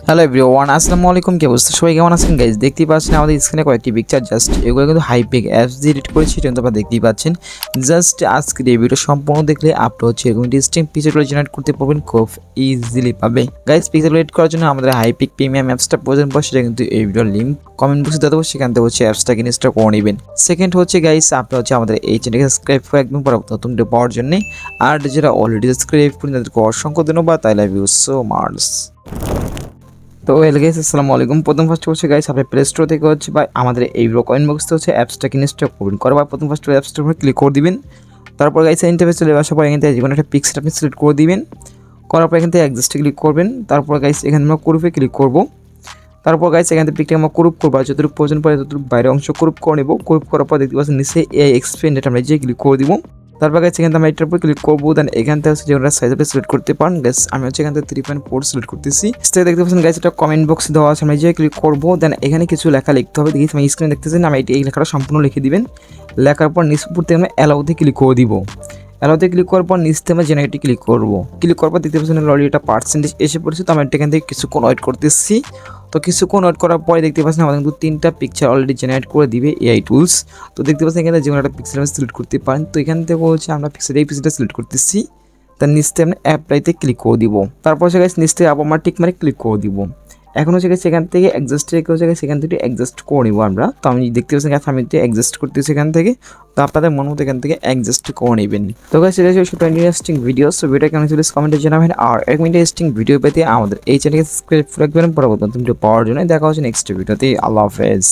Hello everyone, আসসালামু আলাইকুম। কি অবস্থা সবাই, কেমন আছেন গাইজ? দেখতেই পাচ্ছেন আমাদের স্ক্রিনে কয়েকটি পিকচার, জাস্ট এগুলো কিন্তু হাইপিক অ্যাপস দিয়ে এডিট করেছি, এটা কিন্তু আপনারা দেখতেই পাচ্ছেন। জাস্ট আজকের এই ভিডিও সম্পূর্ণ দেখলে আপনি হচ্ছে এরকম ইন্টারেস্টিং পিকচারগুলো জেনারেট করতে পারবেন খুব ইজিলি পাবে। গাইজ, পিকচারগুলো এডিট করার জন্য আমাদের হাইপিক প্রিমিয়াম অ্যাপসটা প্রয়োজন পড়ে, সেটা কিন্তু এই ভিডিওর লিঙ্ক কমেন্ট বক্সে দিয়ে দেবো, সেখান থেকে হচ্ছে অ্যাপসটাকে ইনস্টল করে নেবেন। সেকেন্ড হচ্ছে গাইজ, আপনি হচ্ছে আমাদের এই চ্যানেলকে সাবস্ক্রাইব করে একদম নতুন ভিডিও পাওয়ার জন্য। আর যারা অলরেডি সাবস্ক্রাইব করেন তাদেরকে অসংখ্য ধন্যবাদ। I love you so much. তো গাইস, আসসালামু আলাইকুম। ফার্স্ট হচ্ছে গাইস, আপনি প্লে স্টোর থেকে হচ্ছে বা আমাদের এই কয়েন বক্সতে হচ্ছে অ্যাপসটা ইনস্টল করবেন। করার পর ফার্স্ট অ্যাপসটার উপর ক্লিক করে দিবেন। তারপর গাইস ইন্টারফেস চলে আসার পর এখান থেকে যেকোনো একটা পিক্সেল আপনি সিলেক্ট করে দিবেন। করার পর এখান থেকে অ্যাডজাস্টে ক্লিক করবেন। তারপর গাইস এখানে আমরা ক্রপে ক্লিক করব। তারপর গাইস এখান থেকে পিকটা আমরা ক্রপ করবো, আর যতটুকু প্রয়োজন পড়ে ততটুকু বাইরের অংশ ক্রপ করে নেব। ক্রপ করার পর দেখতে পাচ্ছেন নিচে এই এক্সপেন্ড এটা আমরা যে ক্লিক করে দিব। তারপর গাইস এখান থেকে আমরা এটার উপর ক্লিক করবো। দেন এখান থেকে হচ্ছে যেটা সাইজ আপনি সিলেক্ট করতে পারেন। গাইস আমি হচ্ছে এখান থেকে 3.4 সিলেক্ট করতেছি। দেখতে পাচ্ছেন গাইস এটা কমেন্ট বক্স দেওয়া আছে, আমরা যে ক্লিক করবো। দেন এখানে কিছু লেখা লিখতে হবে। দেখি আমি স্ক্রিনে দেখতেছেন, আমি এই লেখাটা সম্পূর্ণ লিখে দিবেন। লেখার পর নিচ উপর থেকে আমরা অ্যালাউতে ক্লিক করে দিব। অ্যালাউতে ক্লিক করার পর নিচ থেকে আমরা জেনারেটে ক্লিক করবো। ক্লিক করার পর দেখতে পাচ্ছেন অলরেডি এটা পার্সেন্টেজ এসে পড়েছে। তো আমি এখান থেকে কিছুক্ষণ ওয়েট করতেছি। তো কিছুক্ষণ ওয়েট করার পরে দেখতে পাচ্ছেন আমাদের কিন্তু 3টা পিকচার অলরেডি জেনারেট করে দিবে এআই টুলস। তো দেখতে পাচ্ছেন এখানে যে কোনো একটা পিক্সেল আমি সিলেক্ট করতে পারেন। তো এখান থেকে হচ্ছে আমরা এই পিক্সেলটা সিলেক্ট করতেছি। তার নিচ থেকে আমরা অ্যাপ্লাইতে ক্লিক করে দিব। তারপর হচ্ছে গাইস নিচ থেকে আবার আমরা টিক মারে ক্লিক করে দিব। এখন হচ্ছে গেছে সেখান থেকে অ্যাডজাস্ট রেখে হচ্ছে সেখান থেকে অ্যাডজাস্ট করে নিব আমরা। তো আমি দেখতে পাচ্ছি আমি অ্যাডজাস্ট করতেছি এখান থেকে। তো আপনাদের মন মতো এখান থেকে অ্যাডজাস্ট করে নেবেন। তো গাইস এটা হচ্ছে একটা ইন্টারেস্টিং ভিডিও। সো ভিডিও কেমন ছিল কমেন্টে জানাবেন। আর এক ইন্টারেস্টিং ভিডিও পেতে আমাদের এই চ্যানেলকে সাবস্ক্রাইব রাখবেন পরবর্তী ভিডিও পাওয়ার জন্য। দেখা হচ্ছে নেক্সট ভিডিওতে। আল্লাহ হাফেজ।